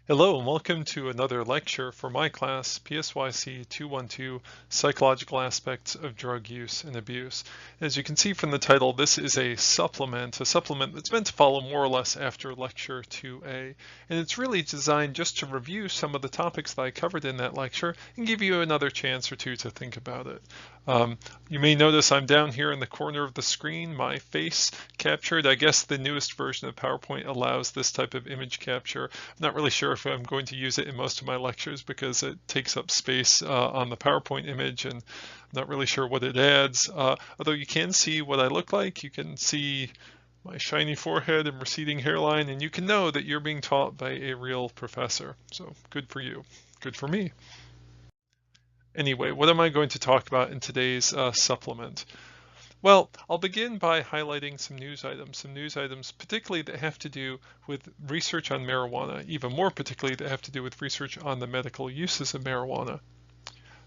Hello and welcome to another lecture for my class, PSYC 212, Psychological Aspects of Drug Use and Abuse. As you can see from the title, this is a supplement that's meant to follow more or less after Lecture 2A. And it's really designed just to review some of the topics that I covered in that lecture and give you another chance or two to think about it. You may notice I'm down here in the corner of the screen, my face captured. I guess the newest version of PowerPoint allows this type of image capture. I'm not really sure if I'm going to use it in most of my lectures because it takes up space on the PowerPoint image, and I'm not really sure what it adds. Although you can see what I look like. You can see my shiny forehead and receding hairline, and you can know that you're being taught by a real professor. So good for you. Good for me. Anyway, what am I going to talk about in today's supplement? Well, I'll begin by highlighting some news items particularly that have to do with research on marijuana, even more particularly that have to do with research on the medical uses of marijuana.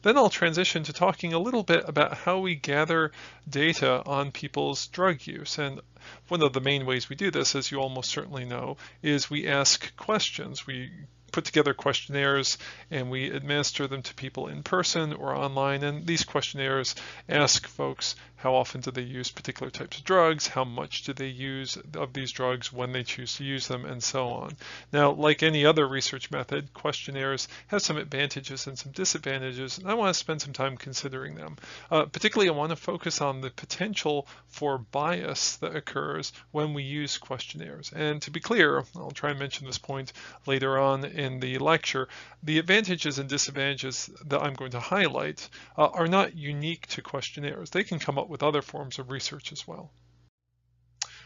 Then I'll transition to talking a little bit about how we gather data on people's drug use. And one of the main ways we do this, as you almost certainly know, is we ask questions. We put together questionnaires and we administer them to people in person or online. And these questionnaires ask folks how often do they use particular types of drugs, how much do they use of these drugs when they choose to use them, and so on. Now, like any other research method, questionnaires have some advantages and some disadvantages, and I want to spend some time considering them. Particularly, I want to focus on the potential for bias that occurs when we use questionnaires. And to be clear, I'll try and mention this point later on in the lecture, the advantages and disadvantages that I'm going to highlight are not unique to questionnaires. They can come up with other forms of research as well.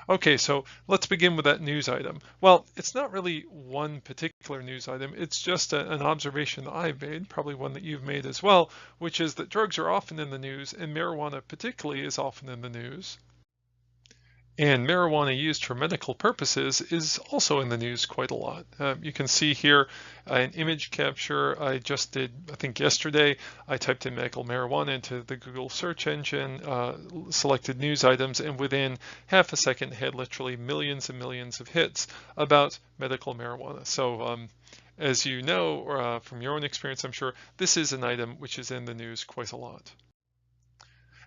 Okay, so let's begin with that news item. Well, it's not really one particular news item. It's just an observation that I've made, probably one that you've made as well, which is that drugs are often in the news, and marijuana particularly is often in the news. And marijuana used for medical purposes is also in the news quite a lot. You can see here an image capture I just did, I think yesterday. I typed in medical marijuana into the Google search engine, selected news items, and within half a second had literally millions and millions of hits about medical marijuana. So as you know from your own experience, I'm sure, this is an item which is in the news quite a lot.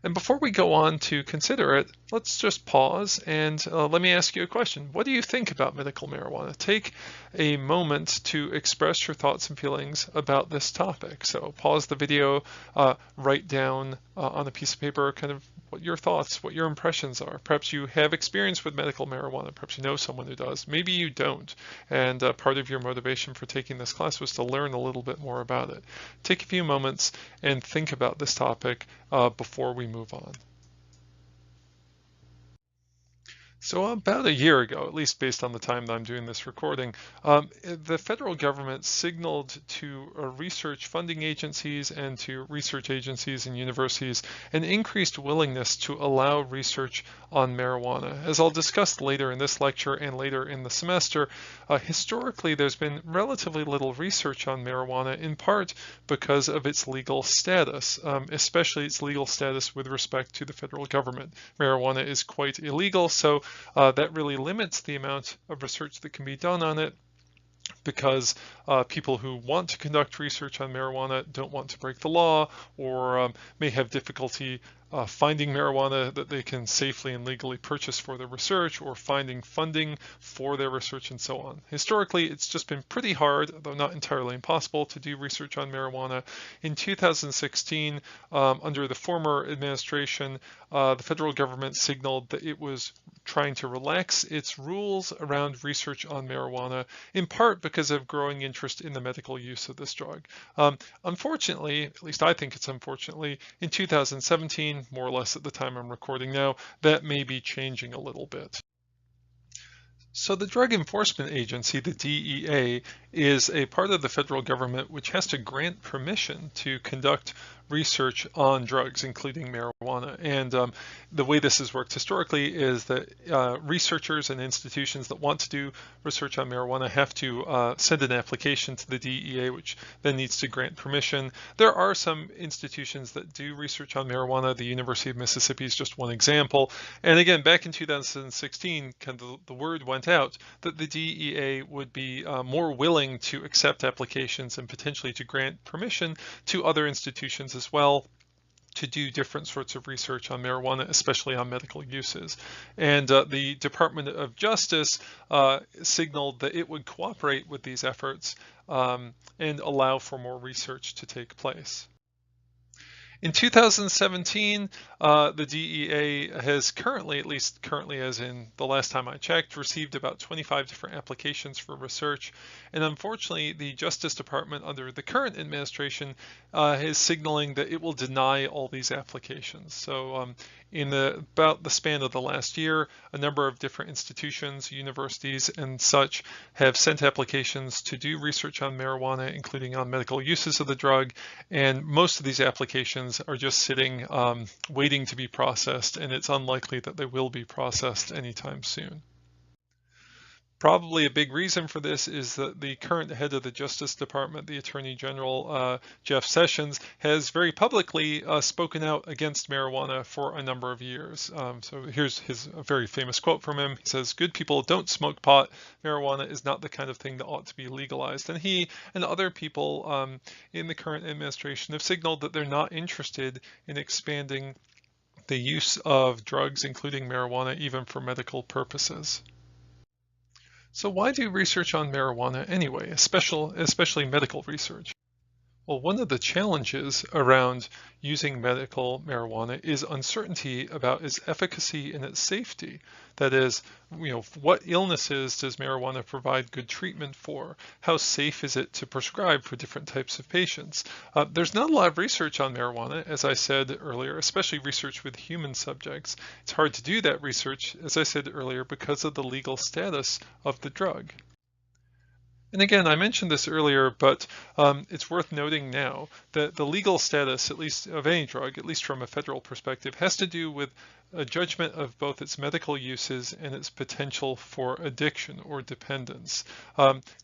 And before we go on to consider it, let's just pause and let me ask you a question. What do you think about medical marijuana? Take a moment to express your thoughts and feelings about this topic. So pause the video, write down on a piece of paper kind of what your thoughts, what your impressions are. Perhaps you have experience with medical marijuana. Perhaps you know someone who does. Maybe you don't. And part of your motivation for taking this class was to learn a little bit more about it. Take a few moments and think about this topic before we move on. So about a year ago, at least based on the time that I'm doing this recording, the federal government signaled to research funding agencies and to research agencies and universities an increased willingness to allow research on marijuana. As I'll discuss later in this lecture and later in the semester, historically there's been relatively little research on marijuana, in part because of its legal status, especially its legal status with respect to the federal government. Marijuana is quite illegal, so that really limits the amount of research that can be done on it, because people who want to conduct research on marijuana don't want to break the law, or may have difficulty finding marijuana that they can safely and legally purchase for their research, or finding funding for their research, and so on. Historically, it's just been pretty hard, though not entirely impossible, to do research on marijuana. In 2016, under the former administration, the federal government signaled that it was trying to relax its rules around research on marijuana, in part because of growing interest in the medical use of this drug. Unfortunately, at least I think it's unfortunately, in 2017, more or less at the time I'm recording now, that may be changing a little bit. So the Drug Enforcement Agency, the DEA, is a part of the federal government which has to grant permission to conduct research on drugs, including marijuana. And the way this has worked historically is that researchers and institutions that want to do research on marijuana have to send an application to the DEA, which then needs to grant permission. There are some institutions that do research on marijuana. The University of Mississippi is just one example. And again, back in 2016, kind of the word went out that the DEA would be more willing to accept applications and potentially to grant permission to other institutions as well to do different sorts of research on marijuana, especially on medical uses. And the Department of Justice signaled that it would cooperate with these efforts and allow for more research to take place. In 2017, the DEA has currently, at least currently as in the last time I checked, received about 25 different applications for research. And unfortunately, the Justice Department under the current administration is signaling that it will deny all these applications. So in about the span of the last year, a number of different institutions, universities, and such have sent applications to do research on marijuana, including on medical uses of the drug. And most of these applications are just sitting waiting to be processed, and it's unlikely that they will be processed anytime soon. Probably a big reason for this is that the current head of the Justice Department, the Attorney General, Jeff Sessions, has very publicly spoken out against marijuana for a number of years. So here's a very famous quote from him. He says, "Good people don't smoke pot. Marijuana is not the kind of thing that ought to be legalized." And he and other people in the current administration have signaled that they're not interested in expanding the use of drugs, including marijuana, even for medical purposes. So why do research on marijuana anyway, especially medical research? Well, one of the challenges around using medical marijuana is uncertainty about its efficacy and its safety. That is, what illnesses does marijuana provide good treatment for? How safe is it to prescribe for different types of patients? There's not a lot of research on marijuana, as I said earlier, especially research with human subjects. It's hard to do that research, as I said earlier, because of the legal status of the drug. And again, I mentioned this earlier, but it's worth noting now that the legal status, at least of any drug, at least from a federal perspective, has to do with a judgment of both its medical uses and its potential for addiction or dependence.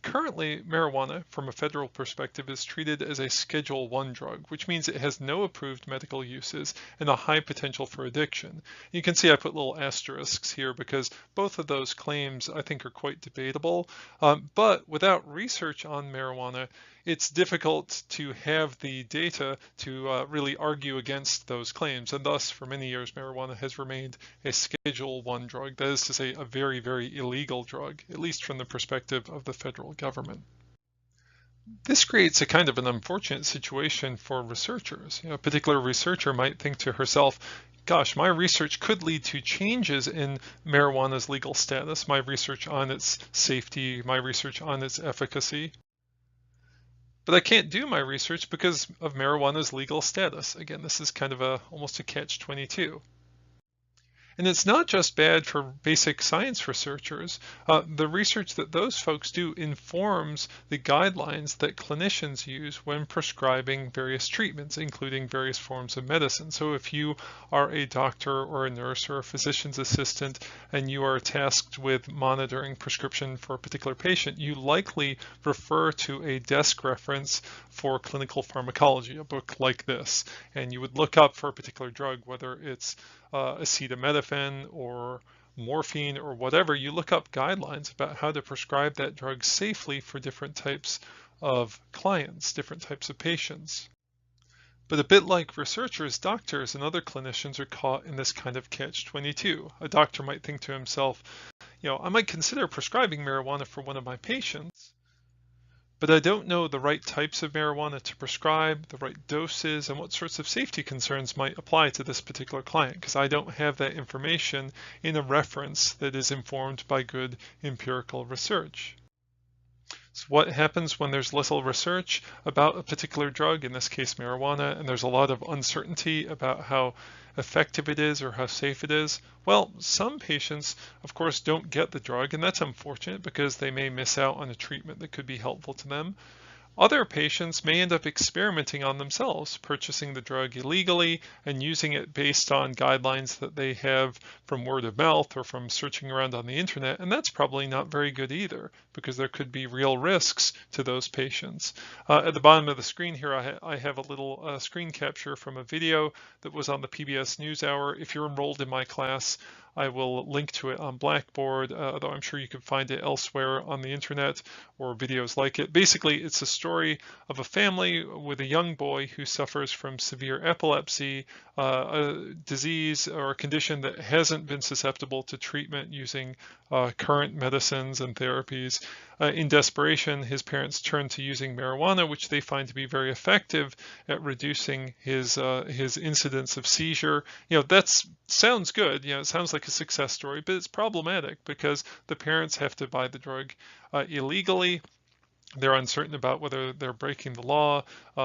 Currently, marijuana, from a federal perspective, is treated as a Schedule I drug, which means it has no approved medical uses and a high potential for addiction. You can see I put little asterisks here because both of those claims I think are quite debatable, but without research on marijuana, it's difficult to have the data to really argue against those claims, and thus for many years marijuana has remained a Schedule I drug, that is to say a very, very illegal drug, at least from the perspective of the federal government. This creates a kind of an unfortunate situation for researchers. A particular researcher might think to herself, gosh, my research could lead to changes in marijuana's legal status, my research on its safety, my research on its efficacy. But I can't do my research because of marijuana's legal status. Again, this is kind of almost a catch-22. And it's not just bad for basic science researchers. The research that those folks do informs the guidelines that clinicians use when prescribing various treatments, including various forms of medicine. So if you are a doctor or a nurse or a physician's assistant and you are tasked with monitoring prescription for a particular patient, you likely refer to a desk reference for clinical pharmacology, a book like this, and you would look up for a particular drug, whether it's acetaminophen or morphine or whatever. You look up guidelines about how to prescribe that drug safely for different types of clients, different types of patients. But a bit like researchers, doctors and other clinicians are caught in this kind of catch-22. A doctor might think to himself, I might consider prescribing marijuana for one of my patients, but I don't know the right types of marijuana to prescribe, the right doses, and what sorts of safety concerns might apply to this particular client, because I don't have that information in a reference that is informed by good empirical research. So what happens when there's little research about a particular drug, in this case marijuana, and there's a lot of uncertainty about how effective it is or how safe it is? Well, some patients, of course, don't get the drug, and that's unfortunate because they may miss out on a treatment that could be helpful to them. Other patients may end up experimenting on themselves, purchasing the drug illegally and using it based on guidelines that they have from word of mouth or from searching around on the internet, and that's probably not very good either, because there could be real risks to those patients. At the bottom of the screen here, I have a little screen capture from a video that was on the PBS NewsHour. If you're enrolled in my class, I will link to it on Blackboard, though I'm sure you can find it elsewhere on the internet or videos like it. Basically, it's a story of a family with a young boy who suffers from severe epilepsy, a disease or a condition that hasn't been susceptible to treatment using current medicines and therapies. In desperation, his parents turn to using marijuana, which they find to be very effective at reducing his incidence of seizure. That sounds good. It sounds like a success story, but it's problematic because the parents have to buy the drug illegally. They're uncertain about whether they're breaking the law.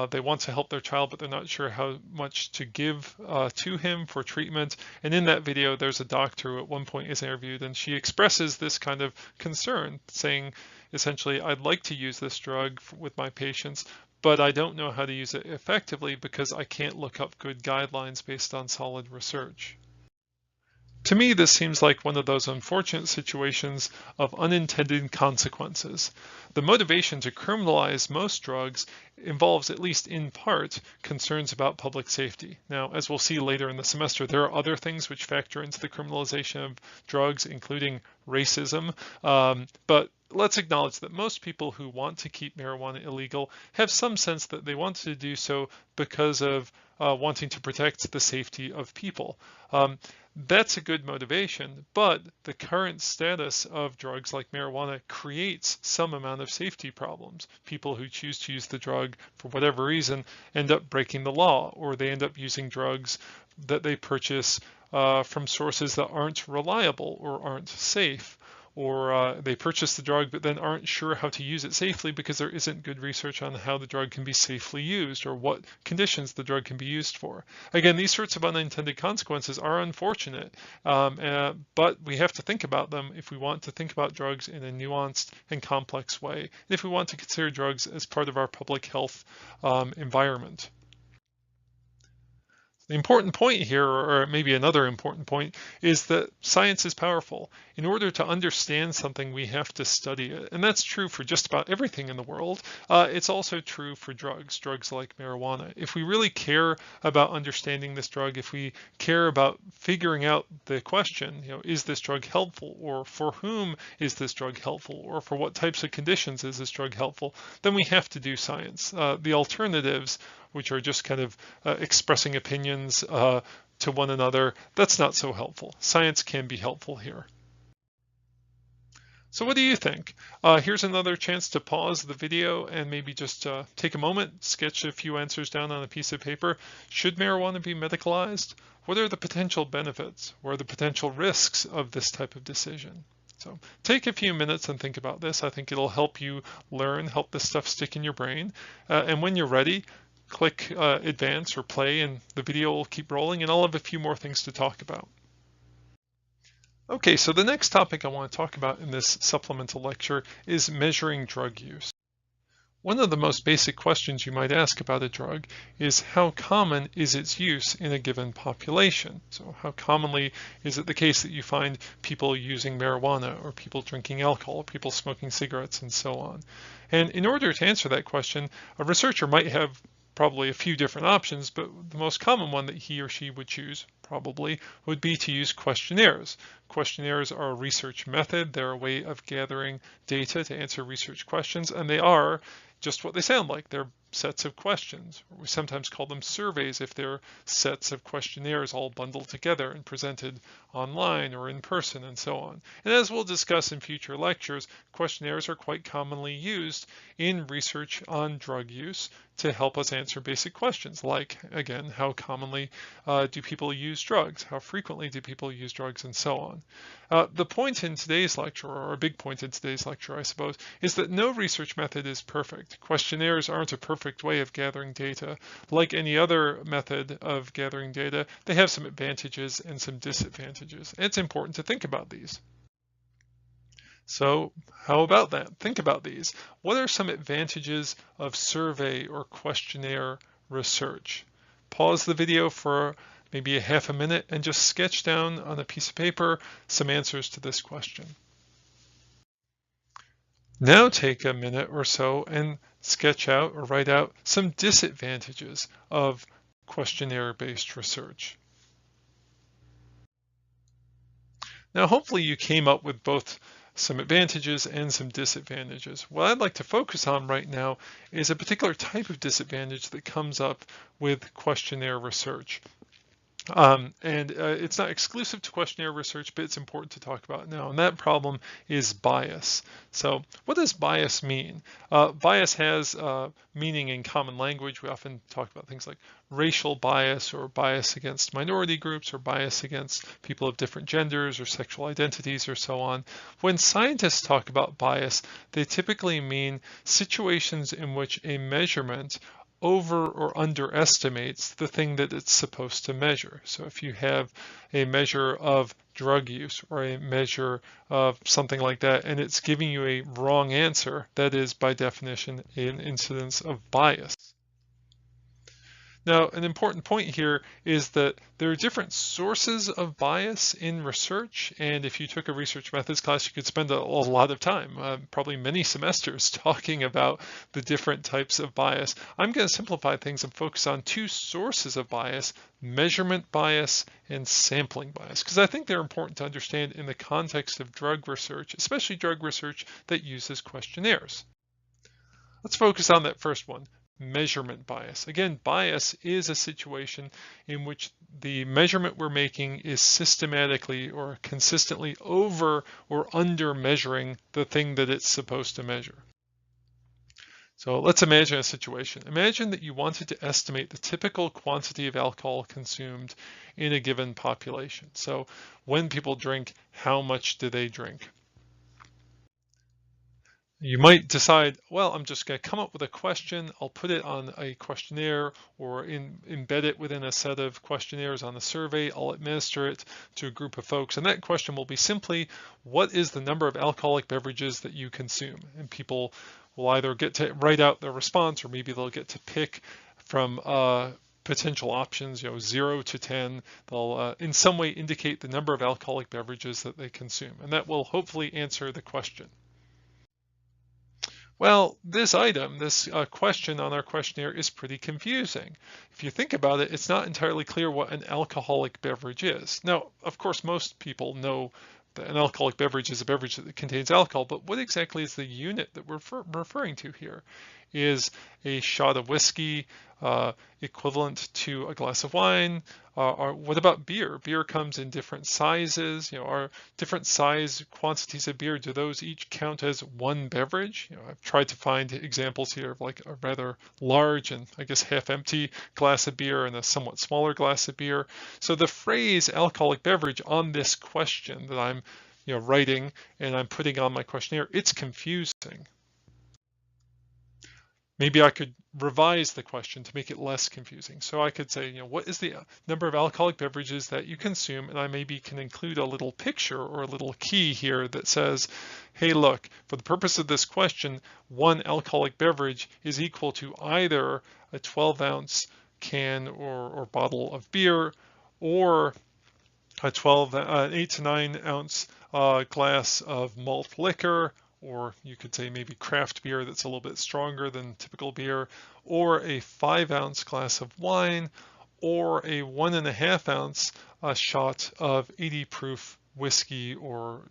They want to help their child, but they're not sure how much to give to him for treatment. And in that video, there's a doctor who at one point is interviewed, and she expresses this kind of concern, saying, essentially, I'd like to use this drug with my patients, but I don't know how to use it effectively because I can't look up good guidelines based on solid research. To me, this seems like one of those unfortunate situations of unintended consequences. The motivation to criminalize most drugs involves, at least in part, concerns about public safety. Now, as we'll see later in the semester, there are other things which factor into the criminalization of drugs, including racism, but let's acknowledge that most people who want to keep marijuana illegal have some sense that they want to do so because of wanting to protect the safety of people. That's a good motivation, but the current status of drugs like marijuana creates some amount of safety problems. People who choose to use the drug for whatever reason end up breaking the law, or they end up using drugs that they purchase from sources that aren't reliable or aren't safe. Or they purchase the drug but then aren't sure how to use it safely because there isn't good research on how the drug can be safely used or what conditions the drug can be used for. Again, these sorts of unintended consequences are unfortunate, but we have to think about them if we want to think about drugs in a nuanced and complex way, and if we want to consider drugs as part of our public health environment. The important point here, or maybe another important point, is that science is powerful. In order to understand something, we have to study it. And that's true for just about everything in the world. It's also true for drugs like marijuana. If we really care about understanding this drug, if we care about figuring out the question, is this drug helpful, or for whom is this drug helpful, or for what types of conditions is this drug helpful, then we have to do science. The alternatives, which are just kind of expressing opinions to one another, that's not so helpful. Science can be helpful here. So what do you think? Here's another chance to pause the video and maybe just take a moment, sketch a few answers down on a piece of paper. Should marijuana be medicalized? What are the potential benefits? What are the potential risks of this type of decision? So take a few minutes and think about this. I think it'll help you learn, help this stuff stick in your brain. And when you're ready, click advance or play, and the video will keep rolling, and I'll have a few more things to talk about. Okay, so the next topic I want to talk about in this supplemental lecture is measuring drug use. One of the most basic questions you might ask about a drug is how common is its use in a given population? So how commonly is it the case that you find people using marijuana, or people drinking alcohol, or people smoking cigarettes, and so on? And in order to answer that question, a researcher might have probably a few different options, but the most common one that he or she would choose probably would be to use questionnaires. Questionnaires are a research method. They're a way of gathering data to answer research questions, and they are just what they sound like. They're sets of questions. We sometimes call them surveys if they're sets of questionnaires all bundled together and presented online or in person, and so on. And as we'll discuss in future lectures, questionnaires are quite commonly used in research on drug use to help us answer basic questions like, again, how commonly do people use drugs? How frequently do people use drugs, and so on. The point in today's lecture, or a big point in today's lecture, I suppose, is that no research method is perfect. Questionnaires aren't a perfect way of gathering data. Like any other method of gathering data, they have some advantages and some disadvantages. And it's important to think about these. So how about that? Think about these. What are some advantages of survey or questionnaire research? Pause the video for maybe a half a minute and just sketch down on a piece of paper some answers to this question. Now take a minute or so and sketch out or write out some disadvantages of questionnaire-based research. Now, hopefully you came up with both some advantages and some disadvantages. What I'd like to focus on right now is a particular type of disadvantage that comes up with questionnaire research. It's not exclusive to questionnaire research, but it's important to talk about now. And that problem is bias. So what does bias mean? Bias has meaning in common language. We often talk about things like racial bias or bias against minority groups or bias against people of different genders or sexual identities or so on. When scientists talk about bias, they typically mean situations in which a measurement over or underestimates the thing that it's supposed to measure. So if you have a measure of drug use or a measure of something like that, and it's giving you a wrong answer, that is by definition an incidence of bias. Now, an important point here is that there are different sources of bias in research, and if you took a research methods class, you could spend a lot of time, probably many semesters, talking about the different types of bias. I'm going to simplify things and focus on two sources of bias: measurement bias and sampling bias, because I think they're important to understand in the context of drug research, especially drug research that uses questionnaires. Let's focus on that first one. Measurement bias. Again, bias is a situation in which the measurement we're making is systematically or consistently over or under measuring the thing that it's supposed to measure. So let's imagine a situation. Imagine that you wanted to estimate the typical quantity of alcohol consumed in a given population. So when people drink, how much do they drink? You might decide, well, I'm just going to come up with a question. I'll put it on a questionnaire or embed it within a set of questionnaires on a survey. I'll administer it to a group of folks. And that question will be simply, what is the number of alcoholic beverages that you consume? And people will either get to write out their response, or maybe they'll get to pick from potential options, 0 to 10. They'll in some way indicate the number of alcoholic beverages that they consume. And that will hopefully answer the question. Well, this item, this question on our questionnaire is pretty confusing. If you think about it, it's not entirely clear what an alcoholic beverage is. Now, of course, most people know that an alcoholic beverage is a beverage that contains alcohol, but what exactly is the unit that we're referring to here? Is a shot of whiskey equivalent to a glass of wine? Or what about beer? Beer comes in different sizes. Are different size quantities of beer, do those each count as one beverage? I've tried to find examples here of like a rather large and I guess half empty glass of beer and a somewhat smaller glass of beer. So the phrase alcoholic beverage on this question that I'm writing and I'm putting on my questionnaire, it's confusing. Maybe I could revise the question to make it less confusing. So I could say, what is the number of alcoholic beverages that you consume? And I maybe can include a little picture or a little key here that says, hey, look, for the purpose of this question, one alcoholic beverage is equal to either a 12-ounce can or bottle of beer, or a 8 to 9 ounce glass of malt liquor, or you could say maybe craft beer that's a little bit stronger than typical beer, or a 5-ounce glass of wine, or a 1.5 ounce shot of 80 proof whiskey or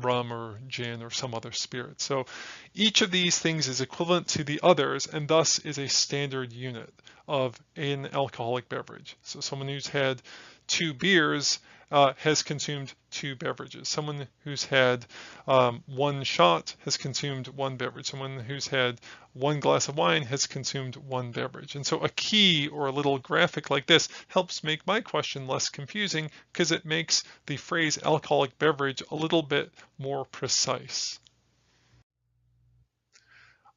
rum or gin or some other spirit. So each of these things is equivalent to the others and thus is a standard unit of an alcoholic beverage. So someone who's had 2 beers has consumed 2 beverages. Someone who's had 1 shot has consumed 1 beverage. Someone who's had 1 glass of wine has consumed 1 beverage. And so a key or a little graphic like this helps make my question less confusing because it makes the phrase alcoholic beverage a little bit more precise.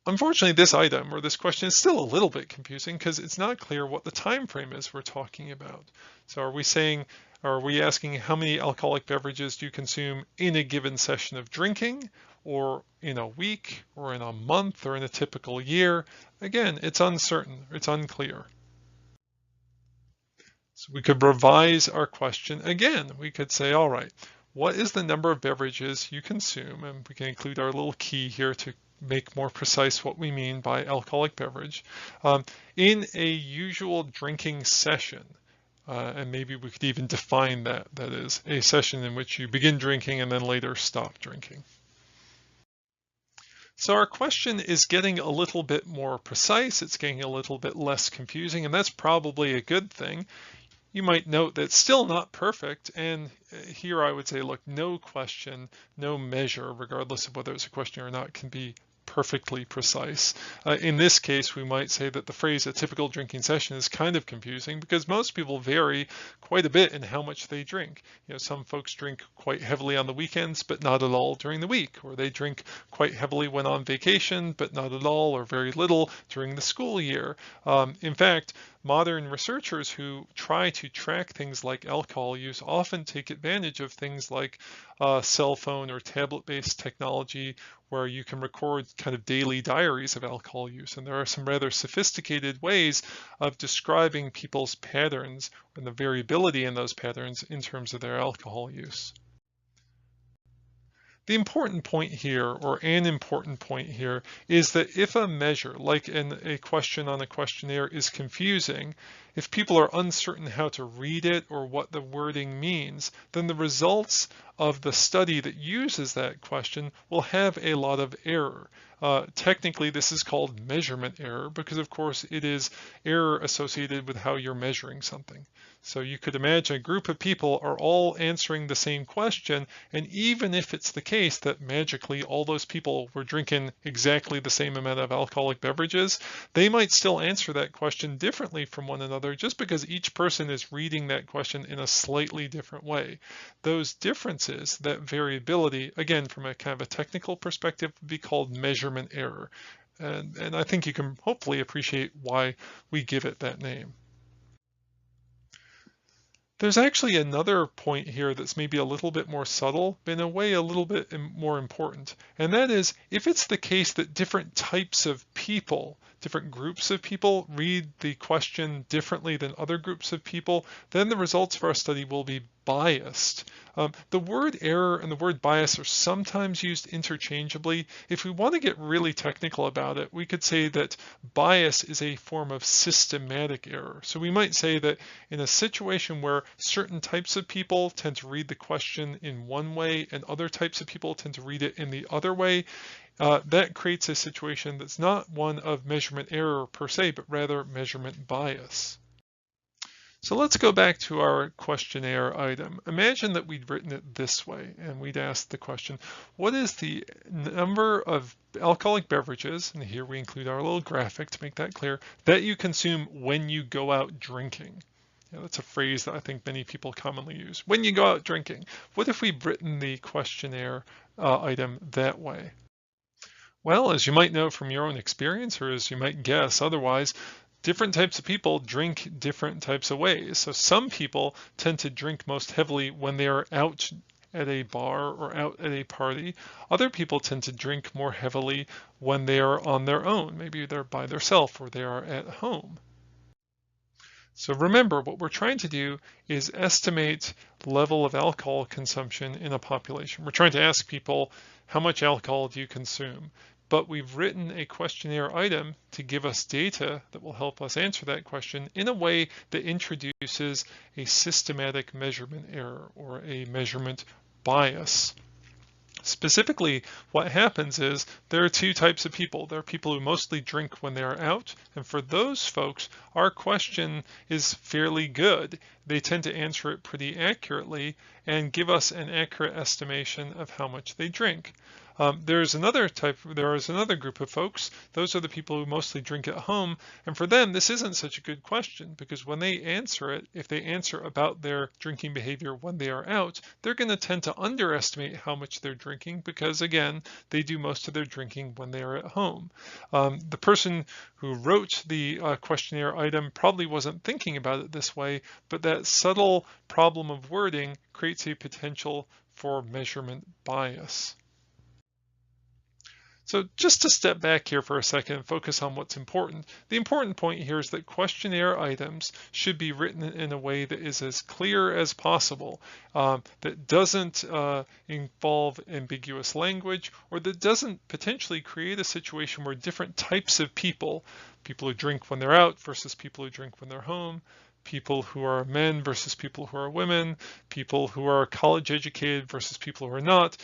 Unfortunately, this item or this question is still a little bit confusing because it's not clear what the time frame is we're talking about. So are we asking how many alcoholic beverages do you consume in a given session of drinking, or in a week, or in a month, or in a typical year? Again, it's uncertain, it's unclear. So we could revise our question again. We could say, all right, what is the number of beverages you consume? And we can include our little key here to make more precise what we mean by alcoholic beverage in a usual drinking session. And maybe we could even define that. That is a session in which you begin drinking and then later stop drinking. So our question is getting a little bit more precise. It's getting a little bit less confusing, and that's probably a good thing. You might note that it's still not perfect, and here I would say, look, no question, no measure, regardless of whether it's a question or not, can be perfectly precise. In this case, we might say that the phrase "a typical drinking session" is kind of confusing because most people vary quite a bit in how much they drink. Some folks drink quite heavily on the weekends, but not at all during the week, or they drink quite heavily when on vacation, but not at all or very little during the school year. In fact, modern researchers who try to track things like alcohol use often take advantage of things like cell phone or tablet-based technology where you can record kind of daily diaries of alcohol use. And there are some rather sophisticated ways of describing people's patterns and the variability in those patterns in terms of their alcohol use. The important point here, or an important point here, is that if a measure, like a question on a questionnaire, is confusing, if people are uncertain how to read it or what the wording means, then the results of the study that uses that question will have a lot of error. Technically, this is called measurement error because, of course, it is error associated with how you're measuring something. So you could imagine a group of people are all answering the same question, and even if it's the case that magically all those people were drinking exactly the same amount of alcoholic beverages, they might still answer that question differently from one another just because each person is reading that question in a slightly different way. Those differences, that variability, again, from a kind of a technical perspective, would be called measurement error. And I think you can hopefully appreciate why we give it that name. There's actually another point here that's maybe a little bit more subtle, but in a way a little bit more important. And that is, if it's the case that different types of people, different groups of people read the question differently than other groups of people, then the results of our study will be biased. The word error and the word bias are sometimes used interchangeably. If we want to get really technical about it, we could say that bias is a form of systematic error. So we might say that in a situation where certain types of people tend to read the question in one way and other types of people tend to read it in the other way, that creates a situation that's not one of measurement error per se, but rather measurement bias. So let's go back to our questionnaire item. Imagine that we'd written it this way, and we'd asked the question, what is the number of alcoholic beverages, and here we include our little graphic to make that clear, that you consume when you go out drinking? That's a phrase that I think many people commonly use. When you go out drinking. What if we'd written the questionnaire item that way? Well, as you might know from your own experience, or as you might guess otherwise, different types of people drink different types of ways. So some people tend to drink most heavily when they are out at a bar or out at a party. Other people tend to drink more heavily when they are on their own. Maybe they're by themselves or they are at home. So remember, what we're trying to do is estimate level of alcohol consumption in a population. We're trying to ask people, how much alcohol do you consume? But we've written a questionnaire item to give us data that will help us answer that question in a way that introduces a systematic measurement error or a measurement bias. Specifically, what happens is there are two types of people. There are people who mostly drink when they are out, and for those folks, our question is fairly good. They tend to answer it pretty accurately and give us an accurate estimation of how much they drink. There is another group of folks. Those are the people who mostly drink at home. And for them, this isn't such a good question because when they answer it, if they answer about their drinking behavior when they are out, they're going to tend to underestimate how much they're drinking because, again, they do most of their drinking when they are at home. The person who wrote the questionnaire item probably wasn't thinking about it this way, but that subtle problem of wording creates a potential for measurement bias. So just to step back here for a second and focus on what's important, the important point here is that questionnaire items should be written in a way that is as clear as possible, that doesn't involve ambiguous language, or that doesn't potentially create a situation where different types of people who drink when they're out versus people who drink when they're home, people who are men versus people who are women, people who are college educated versus people who are not.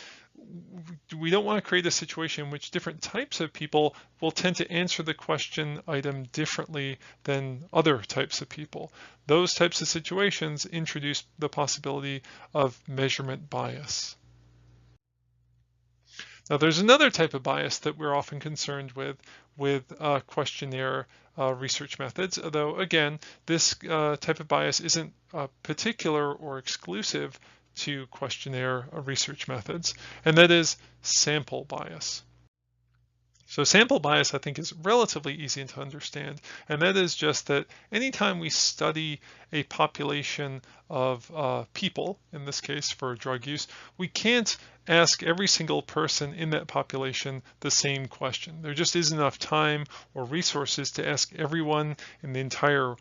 We don't want to create a situation in which different types of people will tend to answer the question item differently than other types of people. Those types of situations introduce the possibility of measurement bias. Now, there's another type of bias that we're often concerned with questionnaire research methods, although again, this type of bias isn't particular or exclusive to questionnaire research methods, and that is sample bias. So sample bias, I think, is relatively easy to understand, and that is just that anytime we study a population of people, in this case for drug use, we can't ask every single person in that population the same question. There just isn't enough time or resources to ask everyone in the entire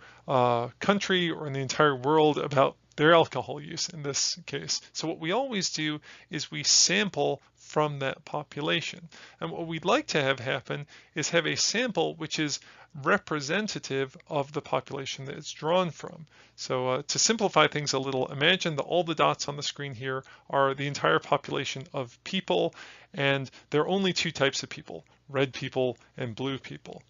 country or in the entire world about their alcohol use in this case. So what we always do is we sample from that population. And what we'd like to have happen is have a sample which is representative of the population that it's drawn from. So to simplify things a little, imagine that all the dots on the screen here are the entire population of people, and there are only two types of people, red people and blue people.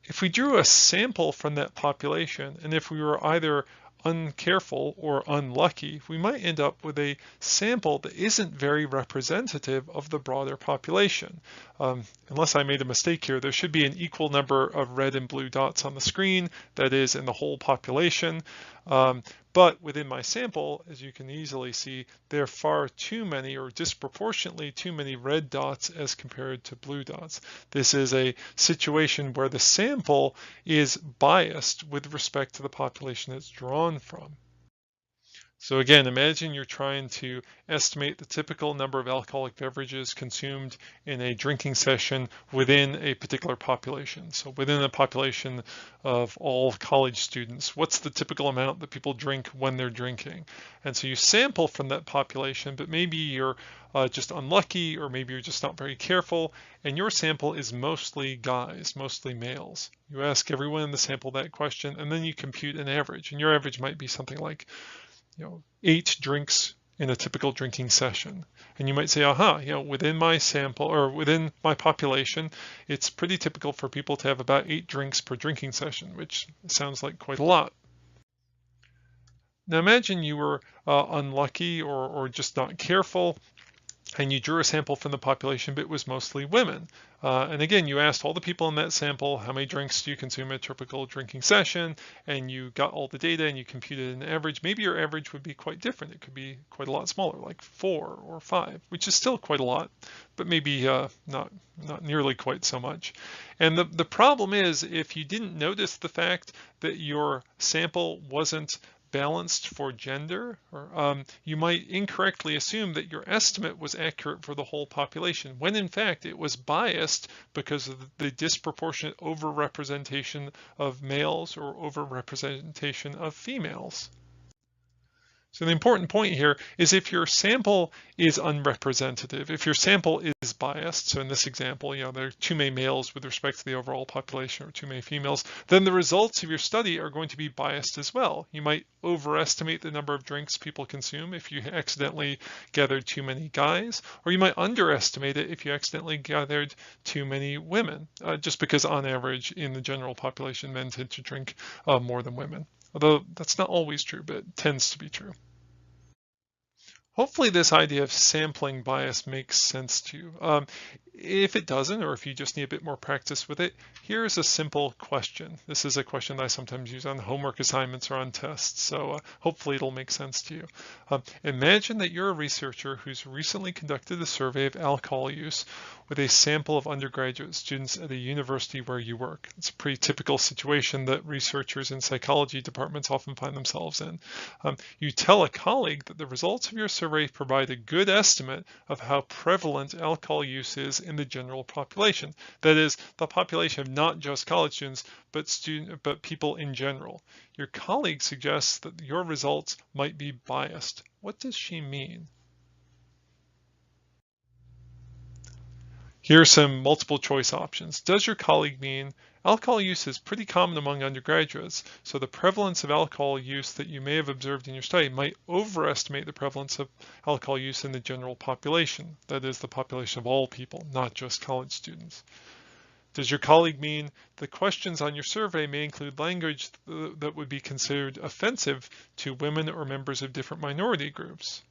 If we drew a sample from that population, and if we were either uncareful or unlucky, we might end up with a sample that isn't very representative of the broader population. Unless I made a mistake here, there should be an equal number of red and blue dots on the screen, that is in the whole population. But within my sample, as you can easily see, there are far too many, or disproportionately too many, red dots as compared to blue dots. This is a situation where the sample is biased with respect to the population it's drawn from. So again, imagine you're trying to estimate the typical number of alcoholic beverages consumed in a drinking session within a particular population. So within a population of all college students, what's the typical amount that people drink when they're drinking? And so you sample from that population, but maybe you're just unlucky, or maybe you're just not very careful, and your sample is mostly guys, mostly males. You ask everyone in the sample that question, and then you compute an average, and your average might be something like 8 drinks in a typical drinking session. And you might say, within my sample, or within my population, it's pretty typical for people to have about 8 drinks per drinking session, which sounds like quite a lot. Now imagine you were unlucky or just not careful, and you drew a sample from the population, but it was mostly women. And again, you asked all the people in that sample, how many drinks do you consume in a typical drinking session? And you got all the data and you computed an average. Maybe your average would be quite different. It could be quite a lot smaller, like 4 or 5, which is still quite a lot, but maybe not nearly quite so much. And the problem is, if you didn't notice the fact that your sample wasn't balanced for gender, or you might incorrectly assume that your estimate was accurate for the whole population, when in fact it was biased because of the disproportionate overrepresentation of males or overrepresentation of females. So the important point here is, if your sample is unrepresentative, if your sample is biased, so in this example, there are too many males with respect to the overall population or too many females, then the results of your study are going to be biased as well. You might overestimate the number of drinks people consume if you accidentally gathered too many guys, or you might underestimate it if you accidentally gathered too many women, just because on average in the general population, men tend to drink more than women. Although that's not always true, but it tends to be true. Hopefully this idea of sampling bias makes sense to you. If it doesn't, or if you just need a bit more practice with it, here's a simple question. This is a question that I sometimes use on homework assignments or on tests, so hopefully it'll make sense to you. Imagine that you're a researcher who's recently conducted a survey of alcohol use with a sample of undergraduate students at a university where you work. It's a pretty typical situation that researchers in psychology departments often find themselves in. You tell a colleague that the results of your survey provide a good estimate of how prevalent alcohol use is in the general population. That is, the population of not just college students, but people in general. Your colleague suggests that your results might be biased. What does she mean? Here are some multiple choice options. Does your colleague mean alcohol use is pretty common among undergraduates, so the prevalence of alcohol use that you may have observed in your study might overestimate the prevalence of alcohol use in the general population, that is, the population of all people, not just college students? Does your colleague mean the questions on your survey may include language that would be considered offensive to women or members of different minority groups?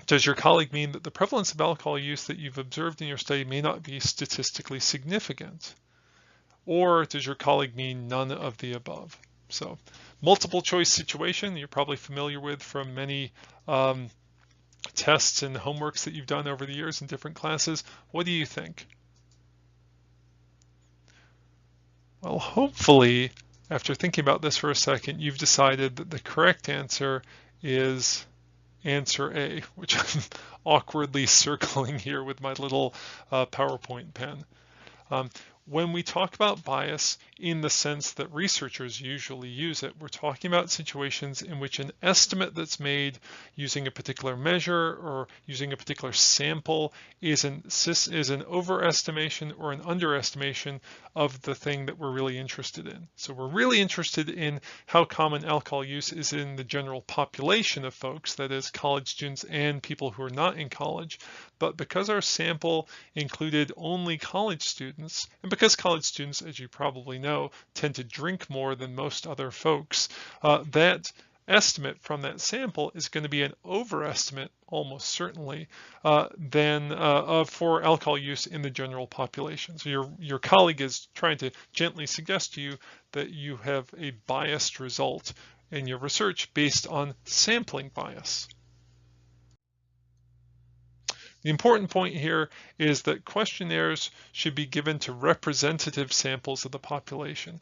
Does your colleague mean that the prevalence of alcohol use that you've observed in your study may not be statistically significant? Or does your colleague mean none of the above? So multiple choice situation you're probably familiar with from many tests and homeworks that you've done over the years in different classes. What do you think? Well, hopefully, after thinking about this for a second, you've decided that the correct answer is answer A, which I'm awkwardly circling here with my little PowerPoint pen. When we talk about bias in the sense that researchers usually use it, we're talking about situations in which an estimate that's made using a particular measure or using a particular sample is an overestimation or an underestimation of the thing that we're really interested in. So we're really interested in how common alcohol use is in the general population of folks, that is college students and people who are not in college. But because our sample included only college students, and because college students, as you probably know, tend to drink more than most other folks, that estimate from that sample is going to be an overestimate, almost certainly, for alcohol use in the general population. So your colleague is trying to gently suggest to you that you have a biased result in your research based on sampling bias. The important point here is that questionnaires should be given to representative samples of the population.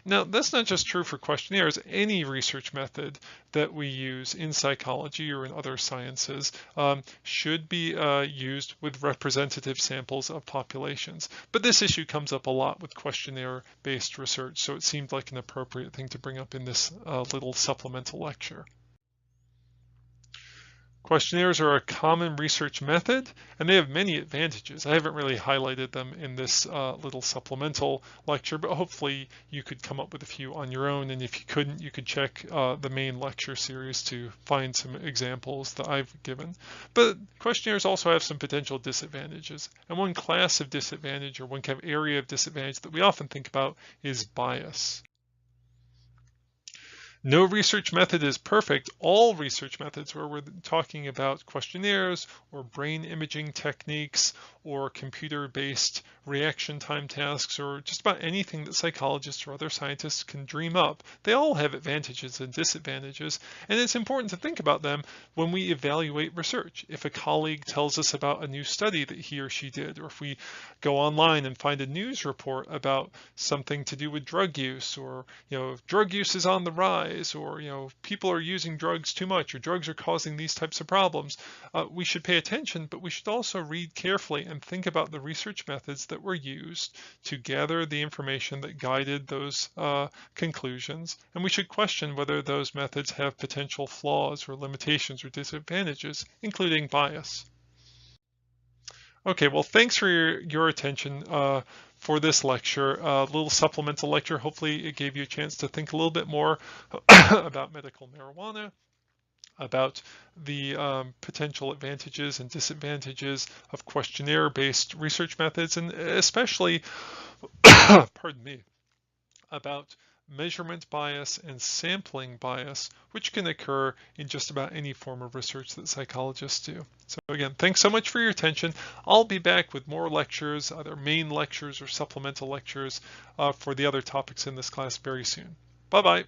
Now, that's not just true for questionnaires. Any research method that we use in psychology or in other sciences should be used with representative samples of populations. But this issue comes up a lot with questionnaire-based research, so it seemed like an appropriate thing to bring up in this little supplemental lecture. Questionnaires are a common research method, and they have many advantages. I haven't really highlighted them in this little supplemental lecture, but hopefully you could come up with a few on your own, and if you couldn't, you could check the main lecture series to find some examples that I've given. But questionnaires also have some potential disadvantages, and one class of disadvantage, or one kind of area of disadvantage that we often think about, is bias. No research method is perfect. All research methods, where we're talking about questionnaires or brain imaging techniques or computer-based reaction time tasks or just about anything that psychologists or other scientists can dream up, they all have advantages and disadvantages, and it's important to think about them when we evaluate research. If a colleague tells us about a new study that he or she did, or if we go online and find a news report about something to do with drug use, or drug use is on the rise, or people are using drugs too much, or drugs are causing these types of problems, we should pay attention, but we should also read carefully and think about the research methods that were used to gather the information that guided those conclusions, and we should question whether those methods have potential flaws or limitations or disadvantages, including bias. Okay, well, thanks for your attention for this lecture, a little supplemental lecture. Hopefully it gave you a chance to think a little bit more about medical marijuana, about the potential advantages and disadvantages of questionnaire-based research methods, and especially, pardon me, about measurement bias, and sampling bias, which can occur in just about any form of research that psychologists do. So again, thanks so much for your attention. I'll be back with more lectures, either main lectures or supplemental lectures for the other topics in this class very soon. Bye-bye.